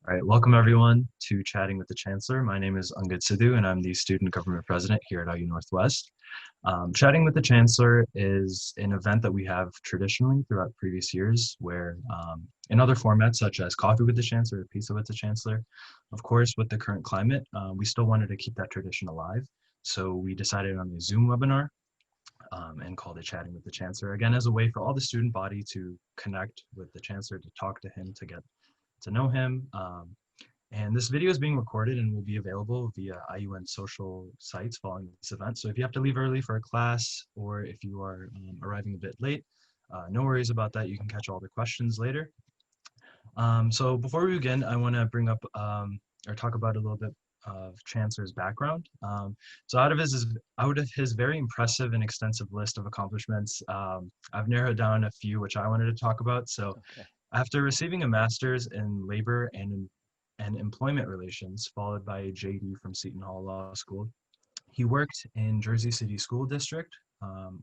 All right, welcome everyone to Chatting with the Chancellor. My name is Angad Sidhu, and I'm the Student Government President here at IU Northwest. Chatting with the Chancellor is an event that we have traditionally throughout previous years, where in other formats such as Coffee with the Chancellor or Pizza with the Chancellor, of course, with the current climate, we still wanted to keep that tradition alive. So we decided on a Zoom webinar and called it Chatting with the Chancellor, again, as a way for all the student body to connect with the Chancellor, to talk to him, to get to know him. And this video is being recorded and will be available via IUN social sites following this event. So if you have to leave early for a class or if you are arriving a bit late, no worries about that. You can catch all the questions later. So before we begin, I want to bring up or talk about a little bit of Chancellor's background. So out of his very impressive and extensive list of accomplishments, I've narrowed down a few which I wanted to talk about. So Okay. after receiving a master's in labor and employment relations, followed by a JD from Seton Hall Law School, he worked in Jersey City School District,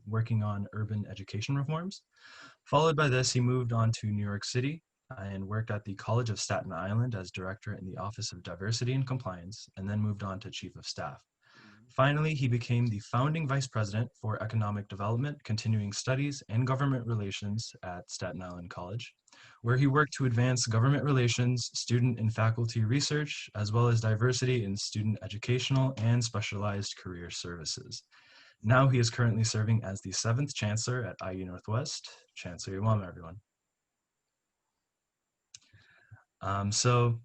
working on urban education reforms. Followed by this, he moved on to New York City and worked at the College of Staten Island as director in the Office of Diversity and Compliance, and then moved on to chief of staff. Finally, he became the founding vice president for economic development, continuing studies, and government relations at Staten Island College, where he worked to advance government relations, student and faculty research, as well as diversity in student educational and specialized career services. Now he is currently serving as the 7th Chancellor at IU Northwest. Chancellor Iwama, everyone. So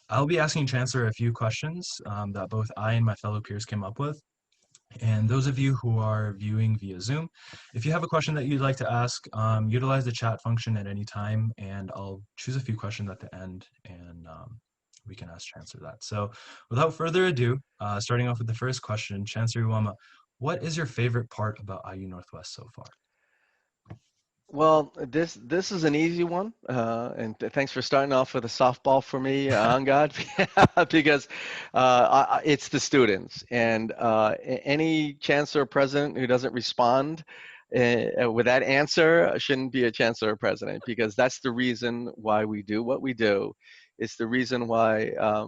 I'll be asking Chancellor a few questions that both I and my fellow peers came up with. And those of you who are viewing via Zoom, if you have a question that you'd like to ask, utilize the chat function at any time, and I'll choose a few questions at the end, and we can ask Chancellor that. So without further ado, starting off with the first question, Chancellor Iwama, what is your favorite part about IU Northwest so far? Well, this is an easy one, and thanks for starting off with a softball for me, Angad, because it's the students, and any chancellor or president who doesn't respond with that answer shouldn't be a chancellor or president, because that's the reason why we do what we do. It's the reason why I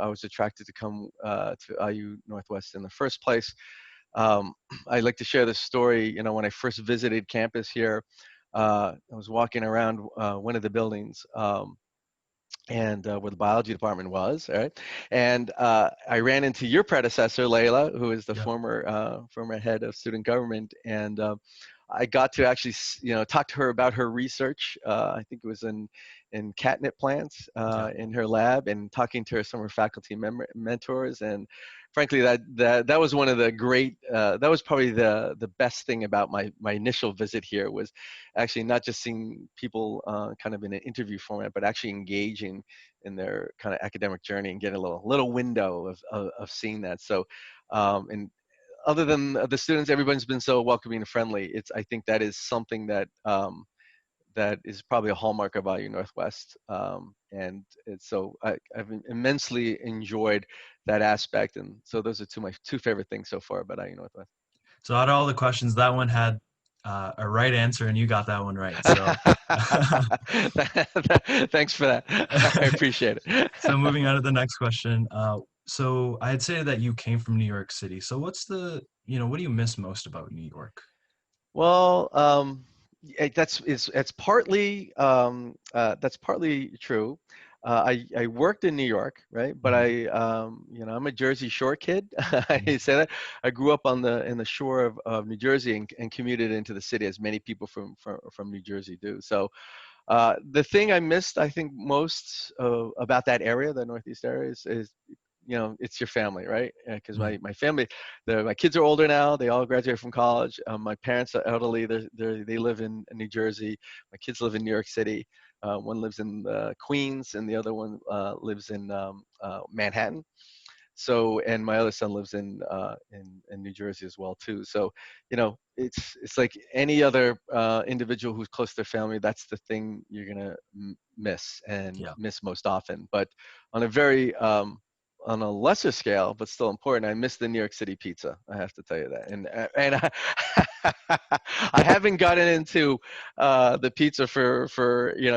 was attracted to come to IU Northwest in the first place. I like to share this story. When I first visited campus here, I was walking around one of the buildings and where the biology department was, right? And I ran into your predecessor, Layla, who is the Yep. former head of student government, and I got to actually, talk to her about her research. I think it was in catnip plants Yeah. in her lab, and talking to some of her faculty mentors. And frankly, that was one of the great. That was probably the best thing about my initial visit here, was actually not just seeing people kind of in an interview format, but actually engaging in their kind of academic journey and getting a little window of seeing that. So, and other than the students, everyone's been so welcoming and friendly. I think that is something that that is probably a hallmark of IU Northwest, and I've immensely enjoyed that aspect. And so those are my two favorite things so far about IU Northwest. So out of all the questions, that one had a right answer, and you got that one right. So, Thanks for that. I appreciate it. so moving on to the next question. So I'd say that you came from New York City. So what do you miss most about New York? Well, that's partly true. I worked in New York, right? But Mhm. I'm a Jersey Shore kid. I say that. I grew up in the shore of New Jersey, and commuted into the city, as many people from New Jersey do. So the thing I missed, I think, most about that area, the Northeast area, is it's your family, right? Because Mhm. my family, my kids are older now. They all graduated from college. My parents are elderly. They live in New Jersey. My kids live in New York City. One lives in Queens, and the other one lives in Manhattan. So, and my other son lives in New Jersey as well too. So, it's like any other individual who's close to their family. That's the thing you're gonna miss, and Yeah. miss most often. But on a very on a lesser scale, but still important, I miss the New York City pizza. I have to tell you that, and I haven't gotten into the pizza for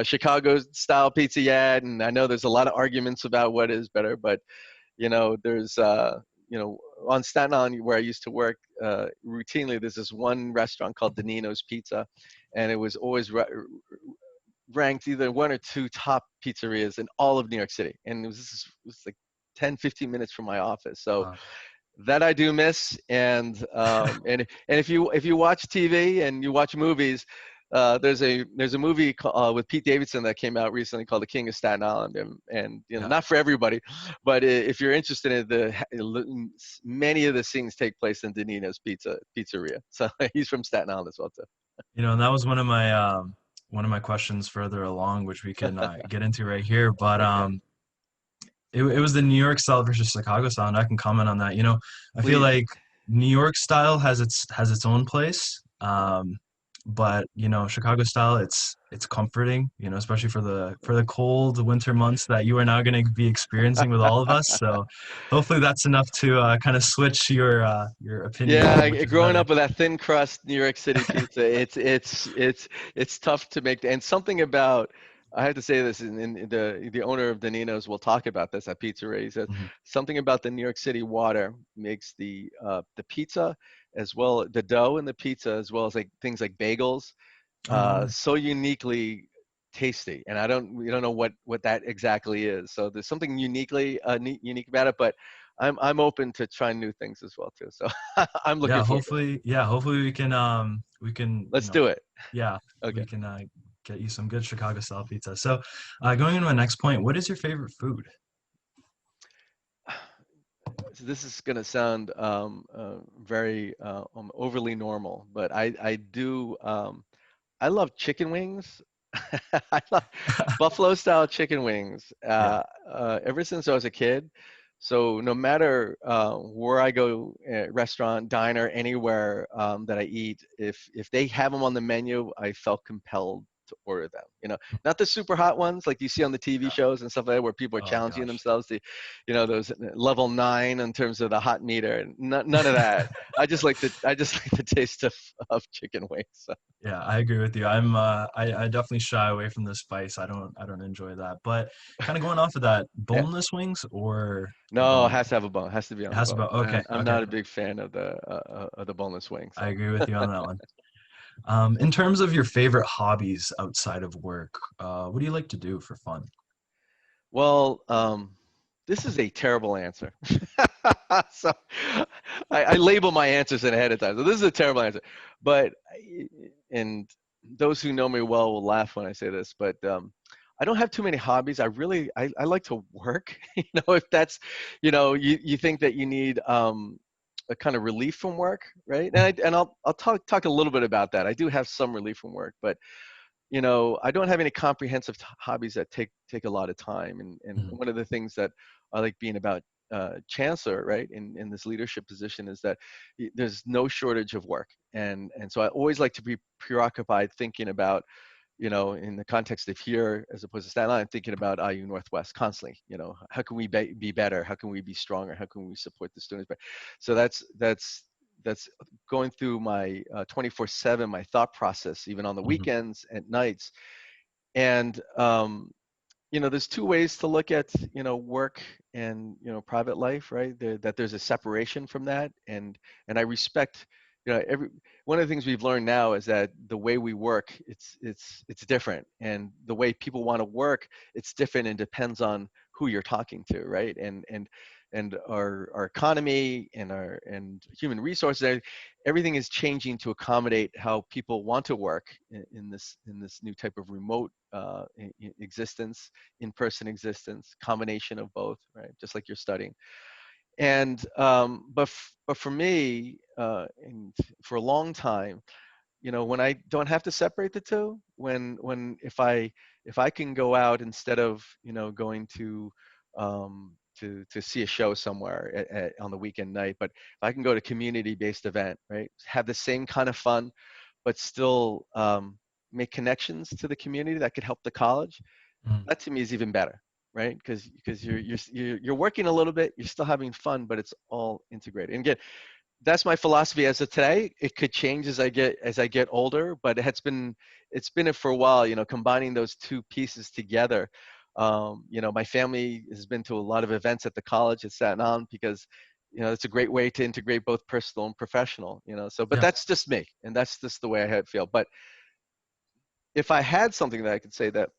Chicago style pizza yet, and I know there's a lot of arguments about what is better, but there's on Staten Island where I used to work, routinely there's this one restaurant called Danino's Pizza, and it was always ranked either one or two top pizzerias in all of New York City, and it was like 10, 15 minutes from my office. So Wow. that I do miss, and if you watch TV and you watch movies, there's a movie with Pete Davidson that came out recently called The King of Staten Island, and Yeah. not for everybody, but if you're interested in many of the scenes take place in Danino's Pizzeria. So he's from Staten Island as well too. And that was one of my questions further along, which we can get into right here. But Okay, it was the New York style versus Chicago style, and I can comment on that. I feel please. like New York style has its own place, but Chicago style, it's comforting, especially for the cold winter months that you are now going to be experiencing with all of us. So hopefully that's enough to kind of switch your opinion on Yeah, which is growing better. up with that thin crust New York City pizza, it's tough to make. And something about, I have to say this, and the owner of Danino's will talk about this at Pizzeria. He says Mhm. something about the New York City water makes the pizza, as well the dough in the pizza, as well as like things like bagels, Oh, really? so uniquely tasty. And we don't know what that exactly is. So there's something unique about it, but I'm open to trying new things as well too. So I'm looking Yeah, forward to it. hopefully we can Let's do it. yeah, Okay. we can get you some good Chicago style pizza. So, going into my next point, what is your favorite food? So this is going to sound very overly normal, but I love chicken wings. I love buffalo style chicken wings. Yeah. Ever since I was a kid. So no matter where I go, restaurant, diner, anywhere that I eat, if they have them on the menu, I felt compelled to order them. Not the super hot ones like you see on the TV Yeah. shows and stuff like that, where people are Oh challenging gosh. themselves to, those level 9 in terms of the hot meter. None of that. I just like the taste of chicken wings. So. Yeah, I agree with you. I definitely shy away from the spice. I don't enjoy that. But kind of going off of that, Yeah. boneless wings or the No, it bone? has to have a bone. It has to be It on the has to be bone. okay, I'm okay. not a big fan of the boneless wing. I So, agree with you on that one. In terms of your favorite hobbies outside of work, what do you like to do for fun? well, this is a terrible answer. So, I label my answers in ahead of time. So this is a terrible answer, but and those who know me well will laugh when I say this, but I don't have too many hobbies. I like to work. If that's, you think that you need a kind of relief from work, right? And I'll talk a little bit about that. I do have some relief from work, but I don't have any comprehensive hobbies that take a lot of time. And Mhm. one of the things that I like being about chancellor, right, in this leadership position is that there's no shortage of work, and so I always like to be preoccupied thinking about, in the context of here as opposed to Staten Island, thinking about IU Northwest constantly. How can we be better? How can we be stronger? How can we support the students better? So that's going through my 24/7, my thought process, even on the Mhm. weekends, at nights. And there's two ways to look at work and private life, right? That there's a separation from that, and I respect every one of the things we've learned now is that the way we work, it's different, and the way people want to work, it's different, and depends on who you're talking to, right? And our economy and our human resources, everything is changing to accommodate how people want to work in this new type of remote existence, in-person existence, combination of both, right? Just like you're studying. And but for me, and for a long time, when I don't have to separate the two, when if I can go out instead of going to see a show somewhere on the weekend night, but if I can go to community-based event, right, have the same kind of fun, but still make connections to the community that could help the college, Mhm. that to me is even better, right? Because you're working a little bit, you're still having fun, but it's all integrated. And again, that's my philosophy as of today. It could change as I get older, but it's been it for a while. You know, combining those two pieces together. You know, my family has been to a lot of events at the college at Staten Island because, you know, it's a great way to integrate both personal and professional. You know, so but Yeah, that's just me, and that's just the way I feel. But if I had something that I could say that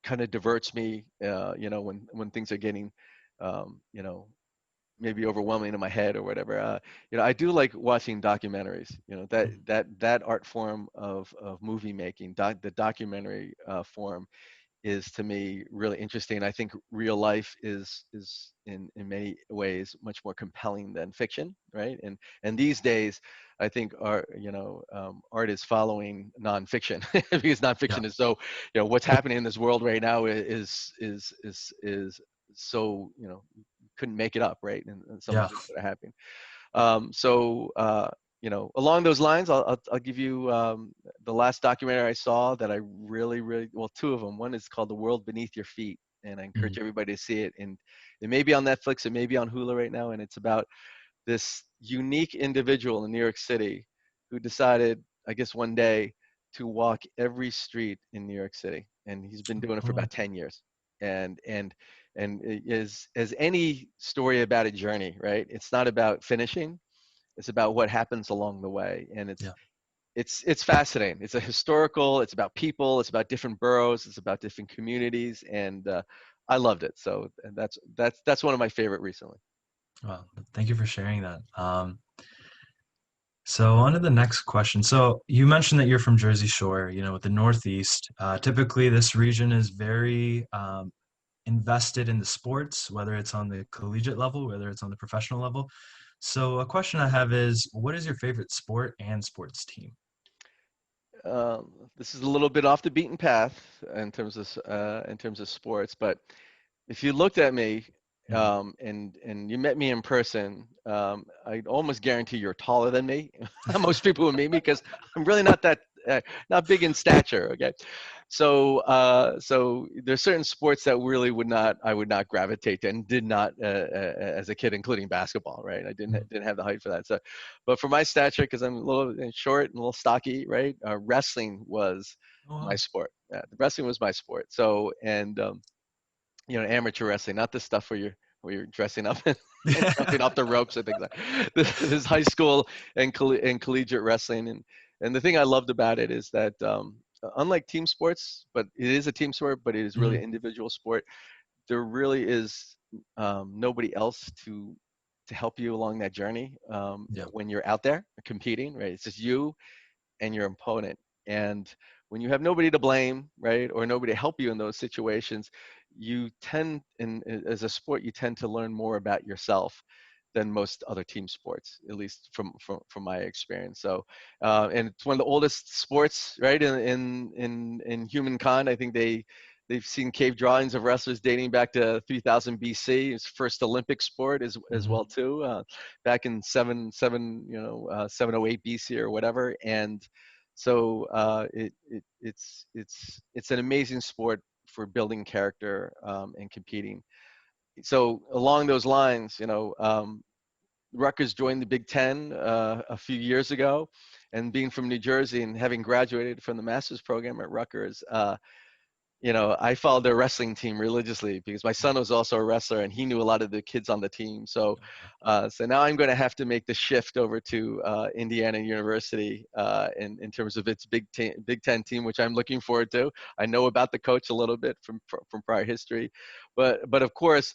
kind of diverts me, you know, when things are getting, you know, maybe overwhelming in my head or whatever. You know, I do like watching documentaries. You know, that art form of movie making, the documentary form is to me really interesting. I think real life is in many ways much more compelling than fiction, right? And these days, I think art, you know, art is following nonfiction because yeah, nonfiction is so, you know, what's happening in this world right now is so, you know, couldn't make it up, right? And some of yeah. the things that are happening. You know, along those lines, I'll give you the last documentary I saw that I really, well, two of them. One is called The World Beneath Your Feet, and I encourage Mhm. everybody to see it. And it may be on Netflix, it may be on Hulu right now, and it's about this unique individual in New York City who decided, I guess, one day to walk every street in New York City, and he's been doing it for Oh, about 10 years. And and it is as any story about a journey, right? It's not about finishing, it's about what happens along the way, and yeah. it's fascinating. It's a historical. It's about people. It's about different boroughs. It's about different communities, and I loved it. So and that's one of my favorite recently. Well, thank you for sharing that. So on to the next question. So you mentioned that you're from Jersey Shore, you know, with the Northeast. Typically, this region is very invested in the sports, whether it's on the collegiate level, whether it's on the professional level. So a question I have is, what is your favorite sport and sports team? This is a little bit off the beaten path in terms of sports, but if you looked at me Mhm. and you met me in person, I'd almost guarantee you're taller than me. Most people would meet me because I'm really not that not big in stature. Okay, so there's certain sports that really I would not gravitate to and did not as a kid, including basketball. Right, I Mhm. didn't have the height for that. So, but for my stature, because I'm a little short and a little stocky, right, wrestling was Oh, my wow. sport. Yeah, wrestling was my sport. So and you know, amateur wrestling, not the stuff where you're dressing up and jumping off the ropes and things like this high school and collegiate wrestling. And the thing I loved about it is that unlike team sports, but it is a team sport, but it is really Mhm. an individual sport. There really is nobody else to help you along that journey Yeah, when you're out there competing, right? It's just you and your opponent. And when you have nobody to blame, right, or nobody to help you in those situations, you tend, as a sport, you tend to learn more about yourself than most other team sports, at least from my experience. So, and it's one of the oldest sports, right, in humankind. I think they've seen cave drawings of wrestlers dating back to 3000 BC. It's first Olympic sport as hmm, well too, back in 708 BC or whatever. And so it's an amazing sport for building character and competing. So along those lines, you know, Rutgers joined the Big Ten a few years ago, and being from New Jersey and having graduated from the master's program at Rutgers, you know, I followed their wrestling team religiously because my son was also a wrestler and he knew a lot of the kids on the team. So, so now I'm going to have to make the shift over to Indiana University in terms of its Big Ten team, which I'm looking forward to. I know about the coach a little bit from prior history, but of course,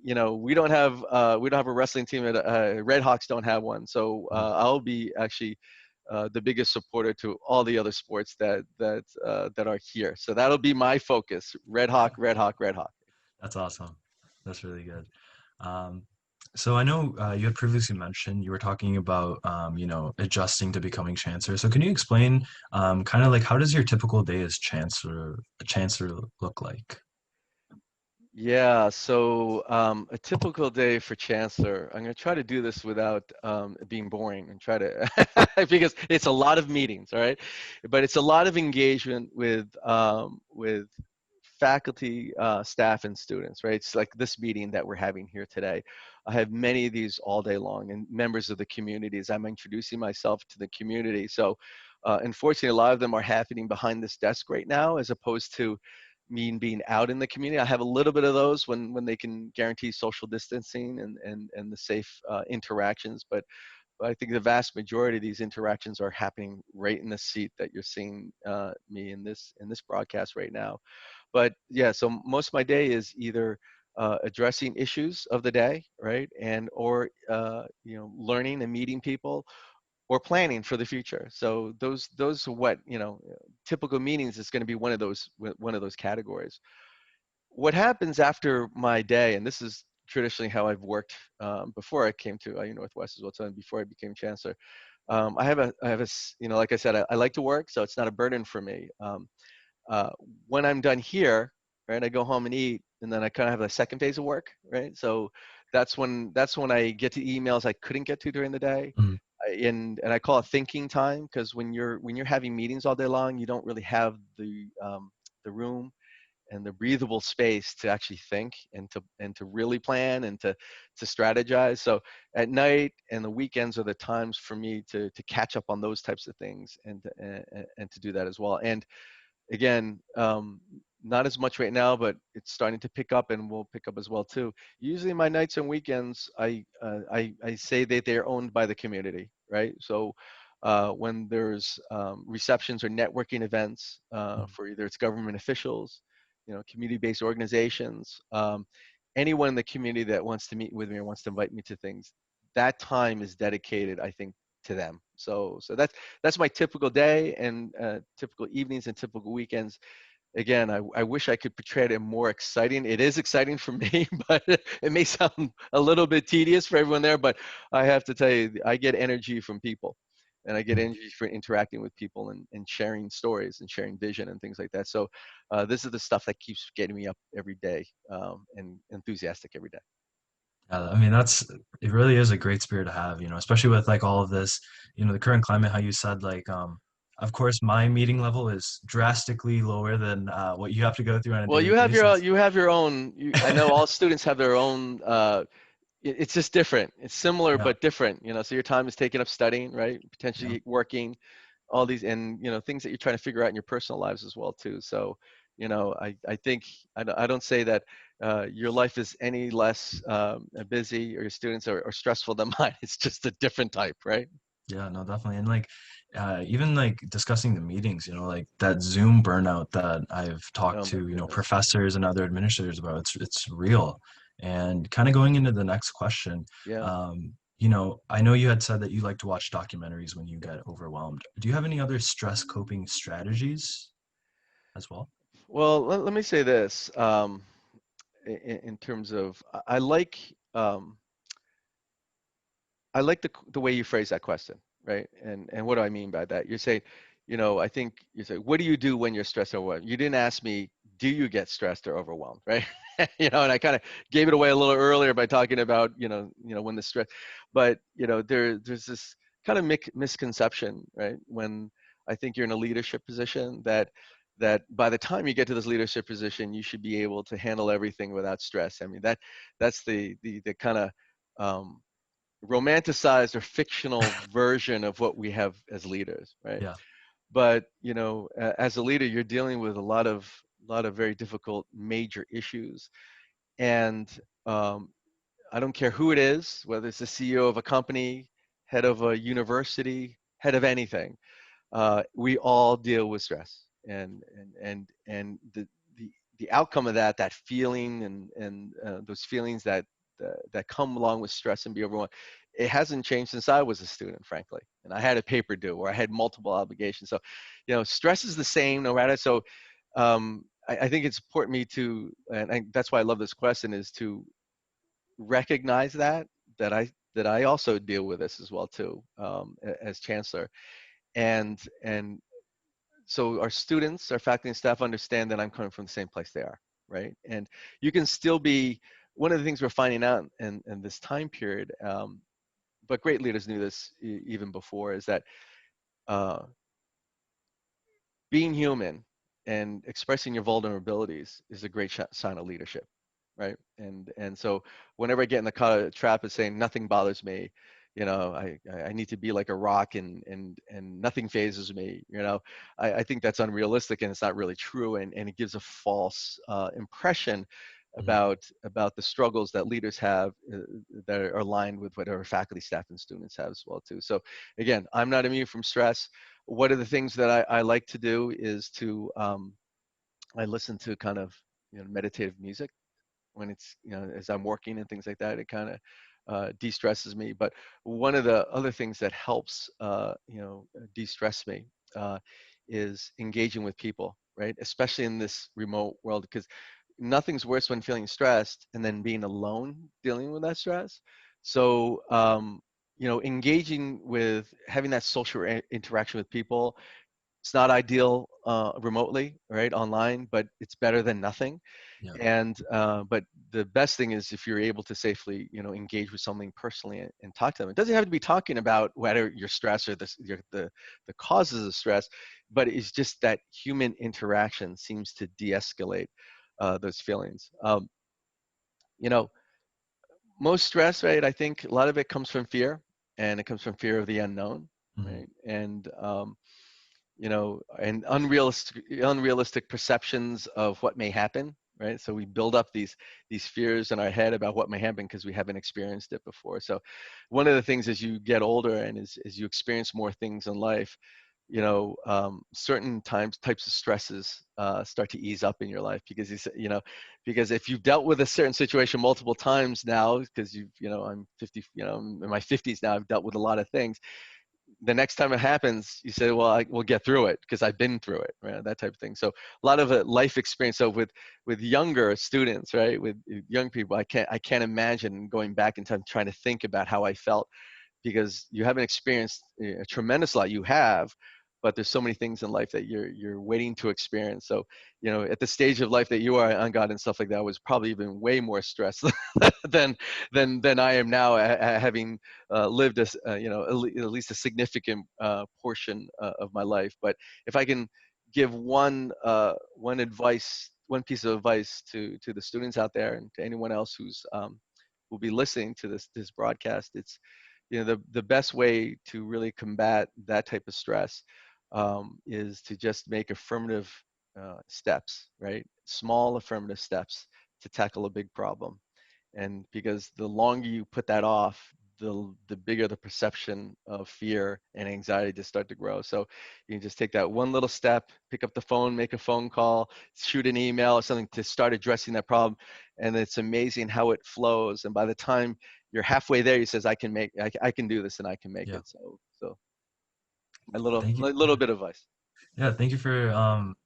you know, we don't have a wrestling team at Red Hawks don't have one. So mhm. I'll be actually the biggest supporter to all the other sports that are here. So that'll be my focus: Red Hawk, Red Hawk, Red Hawk. That's awesome. That's really good. Um, so I know you had previously mentioned you were talking about you know, adjusting to becoming chancellor. So can you explain kind of like how does your typical day as chancellor look like? Yeah, so a typical day for Chancellor, I'm going to try to do this without being boring and try to, because it's a lot of meetings, all right? But it's a lot of engagement with faculty, staff, and students, right? It's like this meeting that we're having here today. I have many of these all day long, and members of the community as I'm introducing myself to the community. So unfortunately, a lot of them are happening behind this desk right now, as opposed to me being out in the community. I have a little bit of those when they can guarantee social distancing and the safe interactions, but I think the vast majority of these interactions are happening right in the seat that you're seeing me in this broadcast right now. But yeah, so most of my day is either addressing issues of the day, right, and or learning and meeting people, or planning for the future. So those are what typical meetings is going to be one of those categories. What happens after my day, and this is traditionally how I've worked before I came to IU Northwest as well, so before I became chancellor. Like I said, I like to work, so it's not a burden for me. Uh, when I'm done here, right, I go home and eat, and then I kind of have a second phase of work, right? So that's when I get to emails I couldn't get to during the day. Mhm. And I call it thinking time, because when you're having meetings all day long, you don't really have the room and the breathable space to actually think and to really plan and to strategize. So at night and the weekends are the times for me to catch up on those types of things and to do that as well. And again, not as much right now, but it's starting to pick up and will pick up as well too. Usually my nights and weekends, I say that they're owned by the community, right? So when there's receptions or networking events Mhm. for either it's government officials, community-based organizations, anyone in the community that wants to meet with me or wants to invite me to things, that time is dedicated, I think, to them. So that's my typical day and typical evenings and typical weekends. Again, I wish I could portray it more exciting. It is exciting for me, but it may sound a little bit tedious for everyone there. But I have to tell you, I get energy from people, and I get Mhm. energy for interacting with people and sharing stories and sharing vision and things like that. So this is the stuff that keeps getting me up every day and enthusiastic every day. I mean, it really is a great spirit to have, especially with like all of this, the current climate, how you said, like, of course, my meeting level is drastically lower than what you have to go through on a Well, daily you have your basis. you have your own. I know all students have their own. It's just different. It's similar Yeah. but different. So your time is taken up studying, right? Yeah. Potentially working, all these, and things that you're trying to figure out in your personal lives as well too. So, I think I don't say that your life is any less busy or your students are stressful than mine. It's just a different type, right? Yeah, no, definitely. And like, even like discussing the meetings, like that Zoom burnout that I've talked Oh my to, goodness. professors and other administrators about, it's real. And kind of going into the next question, Yeah. I know you had said that you like to watch documentaries when you get overwhelmed. Do you have any other stress coping strategies as well? Well, let me say this. In terms of, I like the way you phrase that question, right? And what do I mean by that? You're saying, I think you say, what do you do when you're stressed or overwhelmed? You didn't ask me, do you get stressed or overwhelmed, right? And I kind of gave it away a little earlier by talking about, when the stress, but there's this kind of misconception, right? When I think you're in a leadership position that by the time you get to this leadership position, you should be able to handle everything without stress. I mean, that's the kind of um, romanticized or fictional version of what we have as leaders, right? Yeah. But as a leader, you're dealing with a lot of very difficult major issues, and um, I don't care who it is, whether it's the CEO of a company, head of a university, head of anything. We all deal with stress, and the outcome of that feeling and those feelings that come along with stress and be overwhelmed, it hasn't changed since I was a student, frankly, and I had a paper due or I had multiple obligations. So, stress is the same no matter. So, I think it's important me to, and that's why I love this question, is to recognize that I also deal with this as well too, as chancellor, and so our students, our faculty and staff understand that I'm coming from the same place they are, right? And you can still be, one of the things we're finding out in this time period, but great leaders knew this even before, is that uh, being human, and expressing your vulnerabilities is a great sign of leadership, right? And so whenever I get in the trap of saying nothing bothers me, I need to be like a rock, and nothing phases me, I think that's unrealistic, and it's not really true, and it gives a false impression Mhm. about the struggles that leaders have, that are aligned with whatever faculty, staff, and students have as well too. So again, I'm not immune from stress. One of the things that I like to do is to I listen to kind of meditative music when it's as I'm working and things like that. It kind of de-stresses me. But one of the other things that helps de-stress me is engaging with people, right? Especially in this remote world, because nothing's worse when feeling stressed and then being alone dealing with that stress. So engaging with having that social interaction with people, it's not ideal remotely, right, online, but it's better than nothing. Yeah. And but the best thing is if you're able to safely engage with something personally, and talk to them. It doesn't have to be talking about whether your stress or the causes of stress, but it's just that human interaction seems to de-escalate those feelings. You know Most stress, right, I think a lot of it comes from fear, and it comes from fear of the unknown, Mhm. right? And unrealistic perceptions of what may happen, right? So we build up these fears in our head about what may happen because we haven't experienced it before. So one of the things as you get older and as you experience more things in life, certain types of stresses start to ease up in your life, because because if you've dealt with a certain situation multiple times now, because I'm 50, I'm in my 50s now, I've dealt with a lot of things. The next time it happens, you say, well, we'll get through it because I've been through it, right? That type of thing. So a lot of life experience. So with younger students, right, with young people, I can't imagine going back in time trying to think about how I felt, because you haven't experienced a tremendous lot. You have, but there's so many things in life that you're waiting to experience. So, at the stage of life that you are on God and stuff like that, I was probably even way more stressed than than I am now, having lived at least a significant portion of my life. But if I can give one piece of advice to the students out there, and to anyone else who's will be listening to this broadcast, it's the best way to really combat that type of stress is to just make affirmative steps, right? Small affirmative steps to tackle a big problem. And because the longer you put that off, the bigger the perception of fear and anxiety just start to grow. So you can just take that one little step, pick up the phone, make a phone call, shoot an email or something to start addressing that problem. And it's amazing how it flows. And by the time you're halfway there, he says, I can do this, and I can make Yeah. it. So my little Thank you. little bit of advice. Yeah, thank you for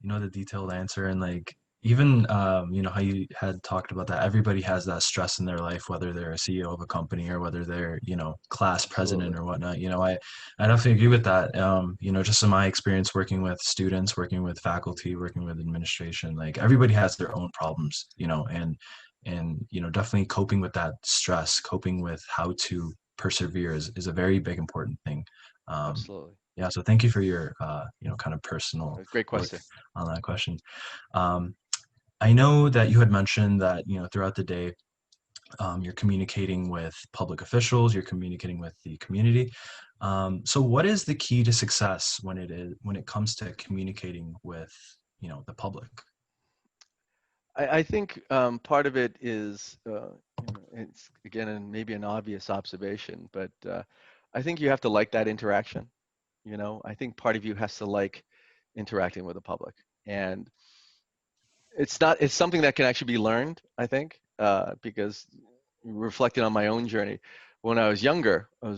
the detailed answer, and like even how you had talked about that everybody has that stress in their life, whether they're a CEO of a company or whether they're, class president Absolutely. or whatnot. I definitely agree with that. Just in my experience working with students, working with faculty, working with administration, like everybody has their own problems, and definitely coping with that stress, coping with how to persevere is a very big important thing. Um, Absolutely. yeah, so thank you for your, kind of personal Great look question. on that question. Um, I know that you had mentioned that, throughout the day, you're communicating with public officials, you're communicating with the community. So what is the key to success when it comes to communicating with, the public? I think part of it is, it's again, and maybe an obvious observation, but I think you have to like that interaction. I think part of you has to like interacting with the public, and it's something that can actually be learned, I think, because reflecting on my own journey, when I was younger, I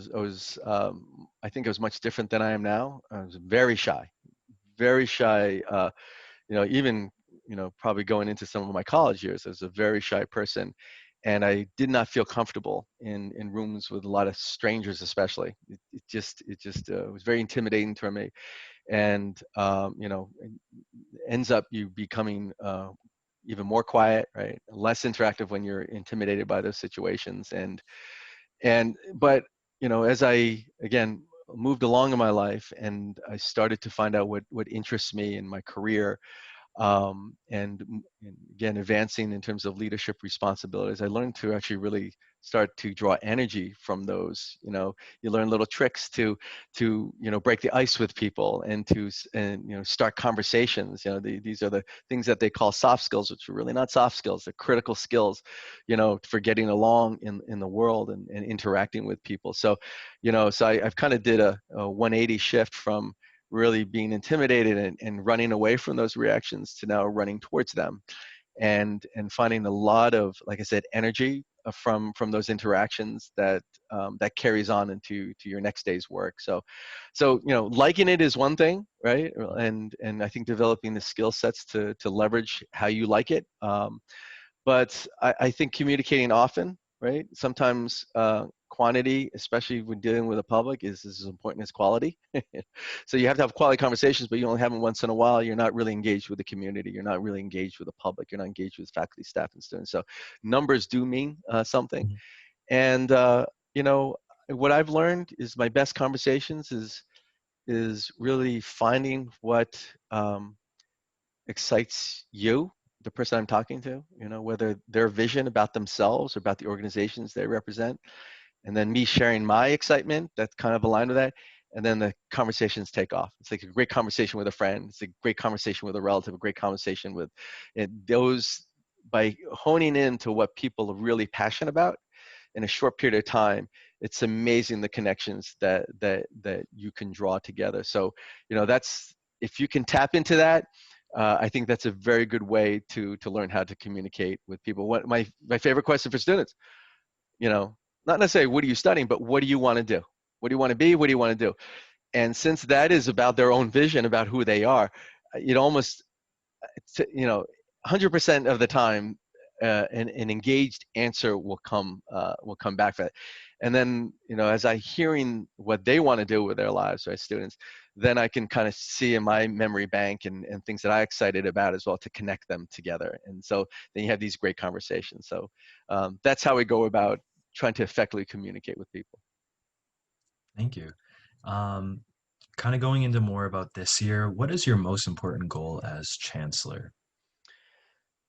think I was much different than I am now. I was very shy, very shy. Even probably going into some of my college years, I was a very shy person, and I did not feel comfortable in rooms with a lot of strangers, especially. It was very intimidating for me, and it ends up you becoming even more quiet, right? Less interactive when you're intimidated by those situations, but as I again moved along in my life and I started to find out what interests me in my career, and again, advancing in terms of leadership responsibilities. I learned to actually really start to draw energy from those. You learn little tricks to break the ice with people, and start conversations. These are the things that they call soft skills, which are really not soft skills. They're critical skills, for getting along in the world, and interacting with people. So I've kind of did a 180 shift from really being intimidated and running away from those reactions to now running towards them, and finding a lot of, like I said, energy from those interactions that carries on into your next day's work. So liking it is one thing, right? And I think developing the skill sets to leverage how you like it. But I think communicating often, right? Sometimes quantity, especially when dealing with the public, is as important as quality. So you have to have quality conversations, but you only have them once in a while. You're not really engaged with the community. You're not really engaged with the public. You're not engaged with faculty, staff, and students. So numbers do mean something. Mhm. And what I've learned is my best conversations is really finding what excites you, the person I'm talking to, whether their vision about themselves or about the organizations they represent, and then me sharing my excitement that's kind of aligned with that, and then the conversations take off. It's like a great conversation with a friend. It's a great conversation with a relative, a great conversation with those. By honing in to what people are really passionate about in a short period of time, it's amazing the connections that you can draw together. So that's, if you can tap into that, I think that's a very good way to learn how to communicate with people. What my favorite question for students, not necessarily what are you studying, but what do you want to do? What do you want to be? What do you want to do? And since that is about their own vision, about who they are, it almost, 100% of the time, an engaged answer will come back for that. And then, as I hearing what they want to do with their lives, right, students, then I can kind of see in my memory bank and things that I'm excited about as well, to connect them together. And so then you have these great conversations. So that's how we go about trying to effectively communicate with people. Thank you. Um, Kind of going into more about this year, what is your most important goal as chancellor?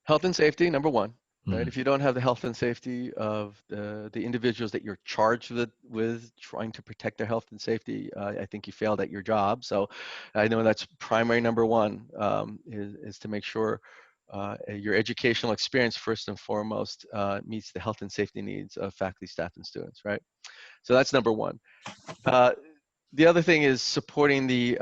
Health and safety, number one, right? Mm, If you don't have the health and safety of the individuals that you're charged with trying to protect their health and safety, I think you failed at your job. So I know that's primary number one, is to make sure your educational experience, first and foremost, meets the health and safety needs of faculty, staff, and students, right? So that's number one. Uh, the other thing is supporting the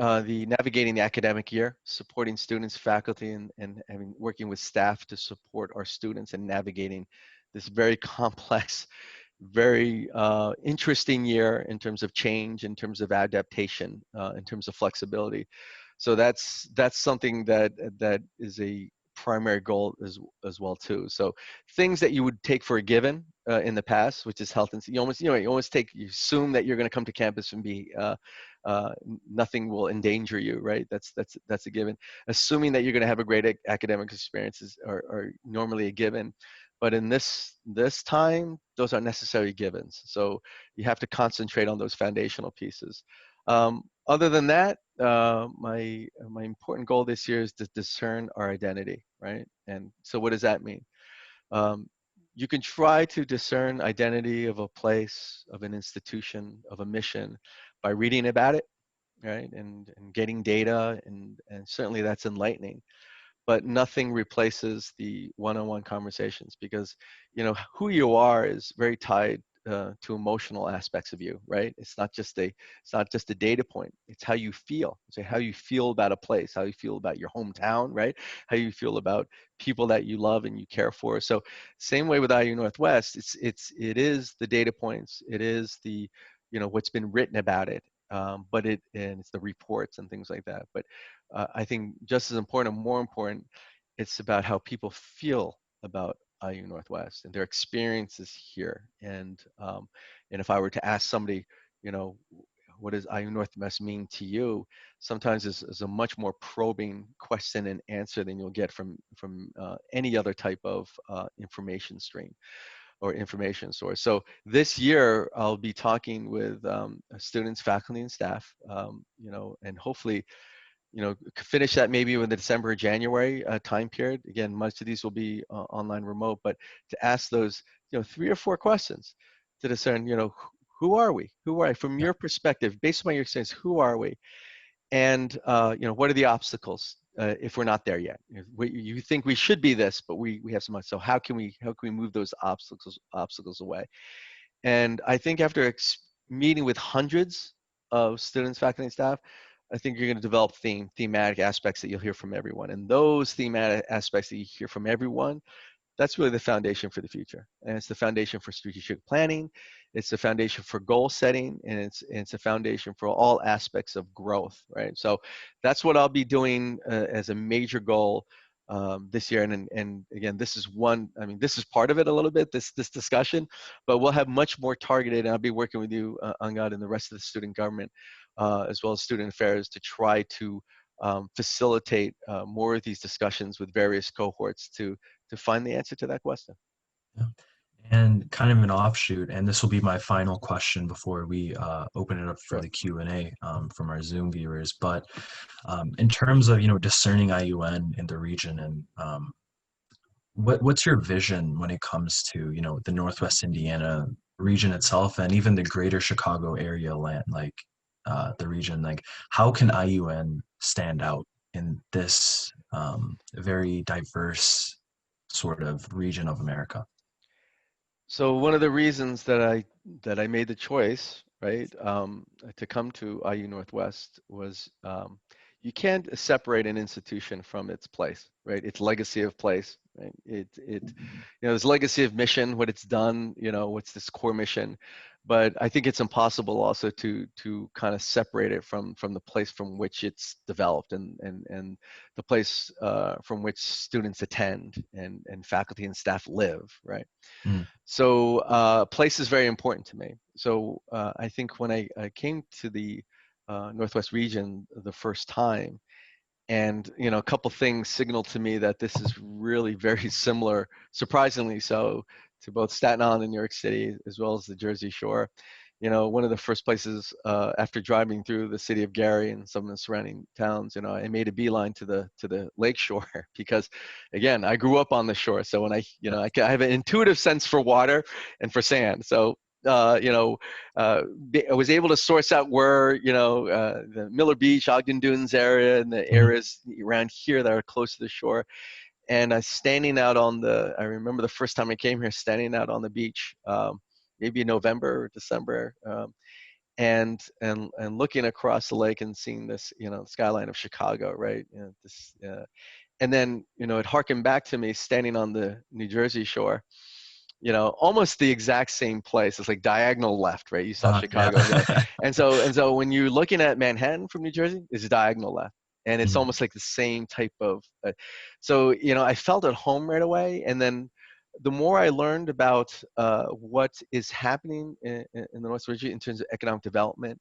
navigating the academic year, supporting students, faculty, and having working with staff to support our students and navigating this very complex, very interesting year in terms of change, in terms of adaptation, in terms of flexibility. So that's something that is a primary goal as well too. So things that you would take for a given in the past, which is health and you assume that you're going to come to campus and be nothing will endanger you, right? That's a given. Assuming that you're going to have a great academic experiences are normally a given, but in this time, those aren't necessarily givens. So you have to concentrate on those foundational pieces. Other than that, my important goal this year is to discern our identity, right? And so what does that mean? Um, you can try to discern identity of a place, of an institution, of a mission by reading about it, right? And getting data, and certainly that's enlightening, but nothing replaces the one-on-one conversations, because who you are is very tied to emotional aspects of you, right? It's not just a data point. It's how you feel. So how you feel about a place, how you feel about your hometown, right? How you feel about people that you love and you care for. So same way with IU Northwest, it is the data points. It is the what's been written about it, and it's the reports and things like that. But I think just as important, or more important, it's about how people feel about IU Northwest and their experiences here. And if I were to ask somebody, you know, what does IU Northwest mean to you? Sometimes is a much more probing question and answer than you'll get from any other type of information stream or information source. So this year I'll be talking with students, faculty, and staff, and hopefully finish that maybe in the December or January time period. Again, most of these will be online remote, but to ask those, 3 or 4 questions to discern, who are we? Who are I? From Yeah. your perspective, based on your experience, who are we? And, what are the obstacles if we're not there yet? You think we should be this, but we have so much. So how can we move those obstacles away? And I think after meeting with hundreds of students, faculty, and staff, I think you're going to develop thematic aspects that you'll hear from everyone. And those thematic aspects that you hear from everyone, that's really the foundation for the future. And it's the foundation for strategic planning. It's the foundation for goal setting, and it's a foundation for all aspects of growth, right? So that's what I'll be doing as a major goal this year. And again, this is this is part of it a little bit, this discussion, but we'll have much more targeted, and I'll be working with you, Angad, and the rest of the student government, as well as student affairs, to try to facilitate more of these discussions with various cohorts to find the answer to that question. Yeah. And kind of an offshoot, and this will be my final question before we open it up for Sure. the Q&A from our Zoom viewers. But in terms of, discerning IUN in the region, and what's your vision when it comes to, the Northwest Indiana region itself, and even the greater Chicago area land, like the region, like how can IUN stand out in this very diverse sort of region of America? So one of the reasons that I made the choice, right, to come to IU Northwest was, you can't separate an institution from its place, right? Its legacy of place, right? Its legacy of mission, what it's done, what's this core mission. But I think it's impossible also to kind of separate it from the place from which it's developed, and the place from which students attend and faculty and staff live, right? Mm. So place is very important to me. So I think when I came to the Northwest region the first time, and a couple things signaled to me that this is really very similar, surprisingly so, to both Staten Island and New York City, as well as the Jersey Shore. One of the first places after driving through the city of Gary and some of the surrounding towns, I made a beeline to the lake shore because, again, I grew up on the shore. So when I have an intuitive sense for water and for sand. So I was able to source out where the Miller Beach, Ogden Dunes area, and the areas around here that are close to the shore. And I remember the first time I came here, standing out on the beach, maybe November or December, and looking across the lake and seeing this, skyline of Chicago, right? And then, it harkened back to me standing on the New Jersey shore, almost the exact same place. It's like diagonal left, right? You saw Chicago. Yeah. And so when you're looking at Manhattan from New Jersey, it's diagonal left. And it's almost like the same type of, so, I felt at home right away. And then the more I learned about what is happening in the North region in terms of economic development,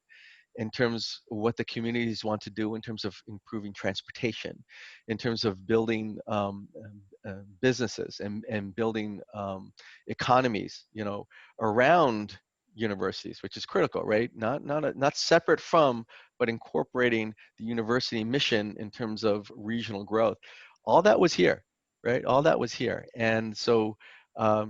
in terms of what the communities want to do, in terms of improving transportation, in terms of building businesses and building economies, around universities, which is critical, right? Not separate from, but incorporating the university mission in terms of regional growth. All that was here, right? All that was here. And so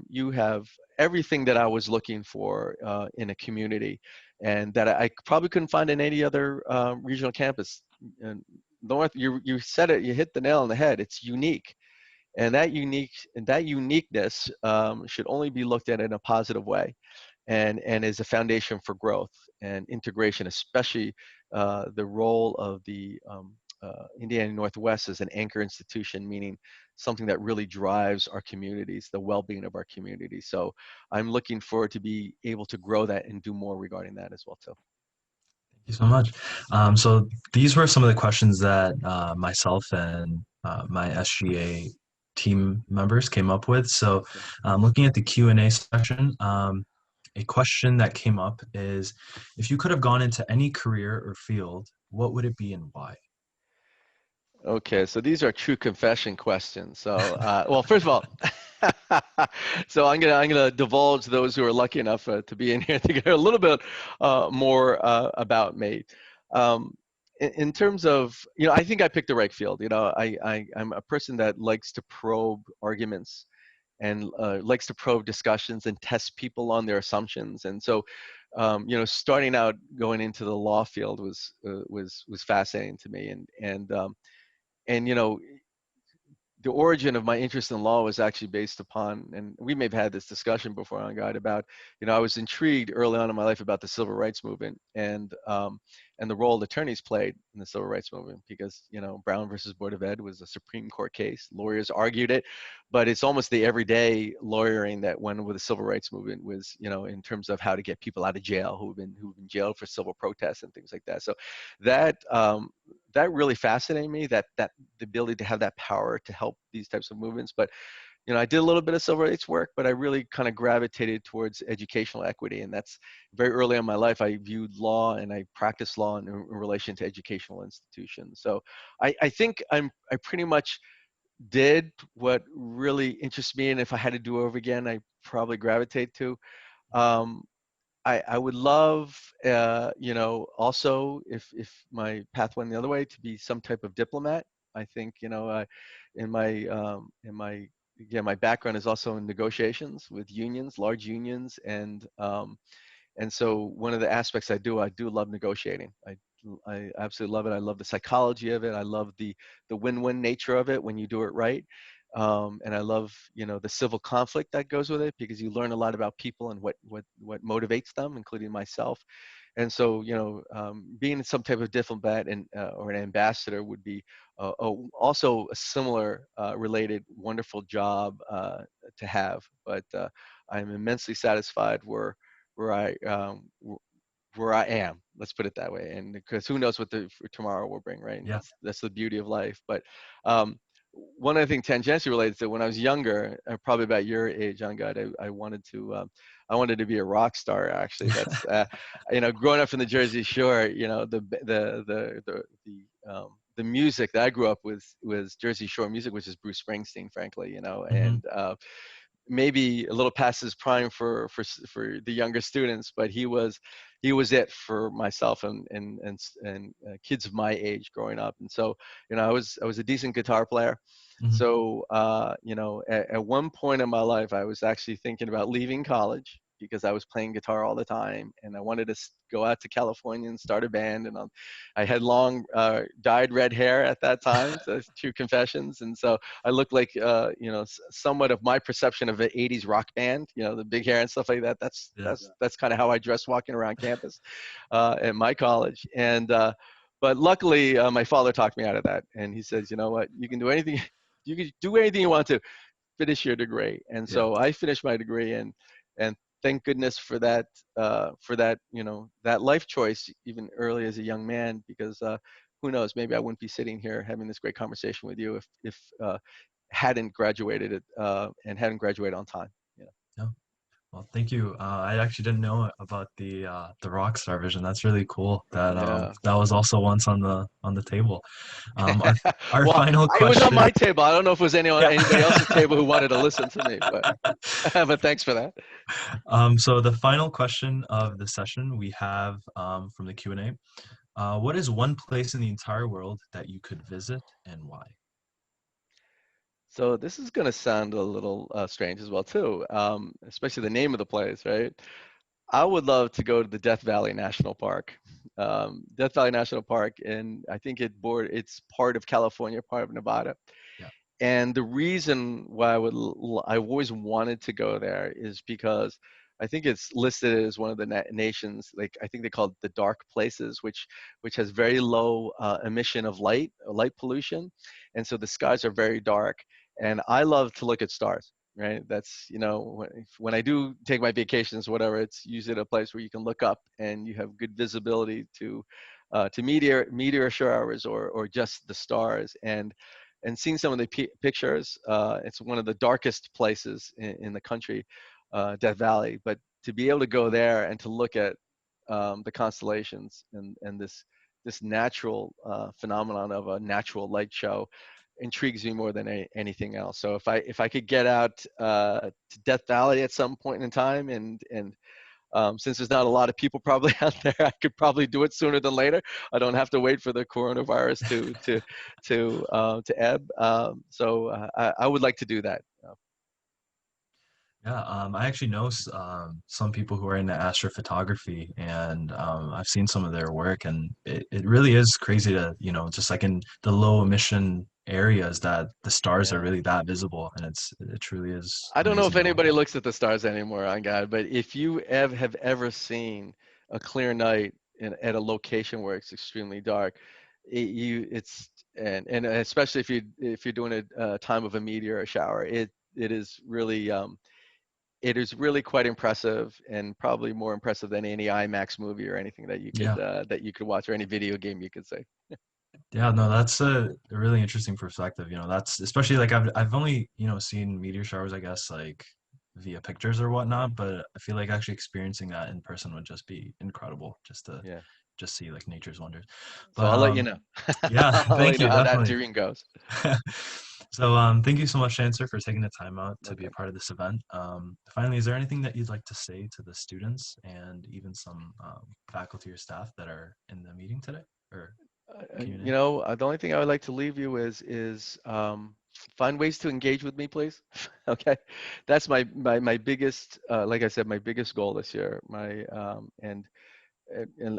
you have everything that I was looking for in a community, and that I probably couldn't find in any other regional campus. And North, you said it, you hit the nail on the head. It's unique, and that uniqueness should only be looked at in a positive way, and is a foundation for growth and integration, especially the role of the Indiana Northwest as an anchor institution, meaning something that really drives our communities, the well-being of our communities. So I'm looking forward to be able to grow that and do more regarding that as well too. Thank you so much. So these were some of the questions that myself and my SGA team members came up with. So looking at the Q&A section, a question that came up is, if you could have gone into any career or field, what would it be and why? Okay, so these are true confession questions. So, well, first of all, so I'm gonna divulge those who are lucky enough to be in here to get a little bit more about me. in terms of, I think I picked the right field. I'm a person that likes to probe arguments and likes to probe discussions and test people on their assumptions. And so, starting out going into the law field was fascinating to me. And the origin of my interest in law was actually based upon, and we may have had this discussion before on Guide about, I was intrigued early on in my life about the civil rights movement and the role attorneys played in the civil rights movement, because, Brown versus Board of Ed was a Supreme Court case. Lawyers argued it, but it's almost the everyday lawyering that went with the civil rights movement was, in terms of how to get people out of jail who've been jailed for civil protests and things like that. So that really fascinated me, that the ability to have that power to help these types of movements. But I did a little bit of civil rights work, but I really kind of gravitated towards educational equity. And that's very early in my life, I viewed law and I practiced law in relation to educational institutions. So I think I pretty much did what really interests me. And if I had to do over again, I probably gravitate to. Um, I would love, also if my path went the other way, to be some type of diplomat. I think, in my again, my background is also in negotiations with unions, large unions, and so one of the aspects I do love negotiating. I absolutely love it. I love the psychology of it. I love the win-win nature of it when you do it right. And I love, the civil conflict that goes with it, because you learn a lot about people and what motivates them, including myself. And so, being some type of diplomat and or an ambassador would be also a similar related wonderful job to have. But I'm immensely satisfied where I where I am. Let's put it that way. And because who knows what tomorrow will bring, right? And Yeah. that's the beauty of life. But one other thing tangentially related to when I was younger, probably about your age, Angad, I wanted to be a rock star. Actually, that's growing up in the Jersey Shore, the music that I grew up with was Jersey Shore music, which is Bruce Springsteen, frankly, Hmm. and maybe a little past his prime for the younger students, but he was it for myself and kids of my age growing up. And so, I was a decent guitar player. Hmm. So, at one point in my life, I was actually thinking about leaving college because I was playing guitar all the time, and I wanted to go out to California and start a band. And I had long, dyed red hair at that time. So that's true confessions. And so I looked like, somewhat of my perception of an '80s rock band. The big hair and stuff like that. That's Yeah. that's kind of how I dressed walking around campus at my college. And but luckily, my father talked me out of that, and he says, "You know what? You can do anything. You can do anything you want to. Finish your degree." And Yeah. so I finished my degree, and thank goodness for that, that life choice even early as a young man, because who knows, maybe I wouldn't be sitting here having this great conversation with you if hadn't graduated and hadn't graduated on time. Yeah. Well, thank you. I actually didn't know about the Rockstar vision. That's really cool. Yeah. That was also once on the table. Our Well, final it was on question. my table. I don't know if it was Yeah. anybody else's table who wanted to listen to me, but but thanks for that. So the final question of the session we have from the Q&A. What is one place in the entire world that you could visit and why? So this is going to sound a little strange as well too, especially the name of the place, right? I would love to go to the Death Valley National Park. Death Valley National Park, and I think it's part of California, part of Nevada. Yeah. And the reason why I always wanted to go there is because I think it's listed as one of the nations, like I think they call it the dark places, which has very low emission of light pollution, and so the skies are very dark. And I love to look at stars. Right. That's, when I do take my vacations, whatever, it's usually at a place where you can look up and you have good visibility to meteor showers or just the stars. And seeing some of the pictures, it's one of the darkest places in the country, Death Valley. But to be able to go there and to look at the constellations and this natural phenomenon of a natural light show intrigues me more than anything else. So if I could get out to Death Valley at some point in time and Since there's not a lot of people probably out there, I could probably do it sooner than later. I don't have to wait for the coronavirus to ebb. I would like to do that. Yeah, I actually know some people who are into astrophotography, and I've seen some of their work, and it really is crazy to, just like in the low emission areas that the stars are Yeah. really that visible, and it truly is I don't know if amazing to look anybody at. looks at the stars anymore on God, but if you have ever seen a clear night at a location where it's extremely dark, it's and especially if you're doing a time of a meteor shower, it is really it is really quite impressive, and probably more impressive than any IMAX movie or anything Yeah. that you could watch, or any video game you could say. Yeah, no, that's a really interesting perspective. That's especially like I've only, seen meteor showers, I guess, like via pictures or whatnot, but I feel like actually experiencing that in person would just be incredible, just to Yeah. just see like nature's wonders. So But I'll let you know. yeah, I'll let you thank know you, how that definitely. dream goes. So thank you so much, Chancellor, for taking the time out to be a Okay. part of this event. Finally, is there anything that you'd like to say to the students and even some faculty or staff that are in the meeting today or Q&A? The only thing I would like to leave you is find ways to engage with me, please. Okay, that's my biggest, like I said, my biggest goal this year. And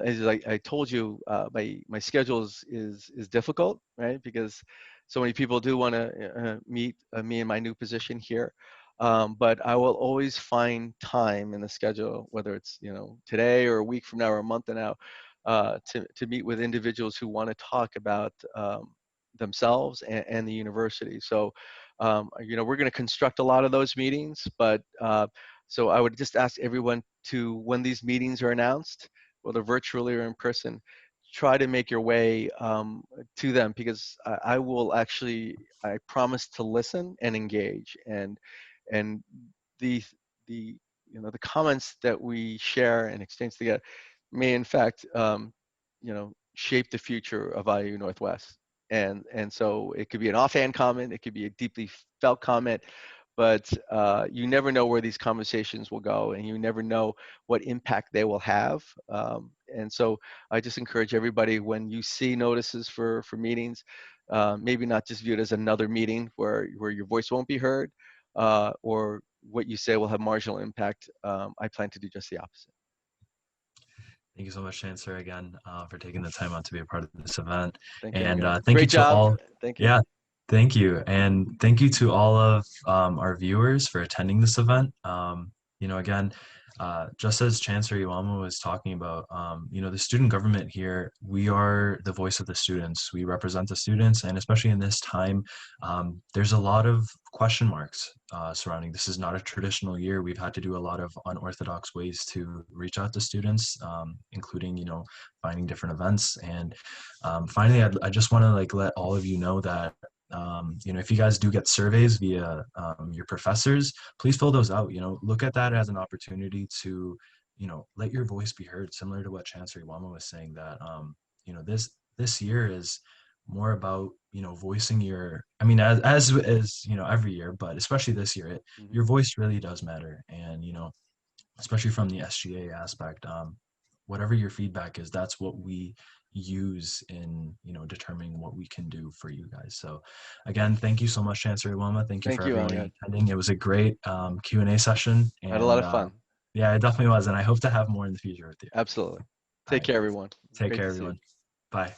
as I told you, my schedule is difficult, right? Because so many people do want to meet me in my new position here. But I will always find time in the schedule, whether it's today or a week from now or a month from now, to meet with individuals who want to talk about themselves and the university. So we're going to construct a lot of those meetings, but so I would just ask everyone to, when these meetings are announced, whether virtually or in person, try to make your way to them, because I promise to listen and engage, and the the the comments that we share and exchange together may in fact shape the future of IU Northwest. And so it could be an offhand comment, it could be a deeply felt comment, but you never know where these conversations will go, and you never know what impact they will have. And so I just encourage everybody, when you see notices for meetings, maybe not just view it as another meeting where your voice won't be heard, or what you say will have marginal impact. I plan to do just the opposite. Thank you so much, Chancellor, again, for taking the time out to be a part of this event. Thank you, And Angad. thank you Great to job. all. Thank you. Yeah, thank you. And thank you to all of our viewers for attending this event. Again, just as Chancellor Iwama was talking about, the student government here, we are the voice of the students. We represent the students, and especially in this time, there's a lot of question marks surrounding. This is not a traditional year. We've had to do a lot of unorthodox ways to reach out to students, including, finding different events. And finally, I just want to let all of you know that if you guys do get surveys via your professors, please fill those out. Look at that as an opportunity to, let your voice be heard. Similar to what Chancellor Iwama was saying, that this year is more about voicing your. I mean, as every year, but especially this year, Mhm. your voice really does matter. And especially from the SGA aspect, whatever your feedback is, that's what we use in determining what we can do for you guys. So again, thank you so much, Chancellor Iwama. Thank you for Thank you, everyone Angad. attending. It was a great Q&A session, I had a lot and of fun. yeah, it definitely was, and I hope to have more in the future with you. Absolutely. All Take right, care, everyone. take Great care, to see you. everyone. Bye.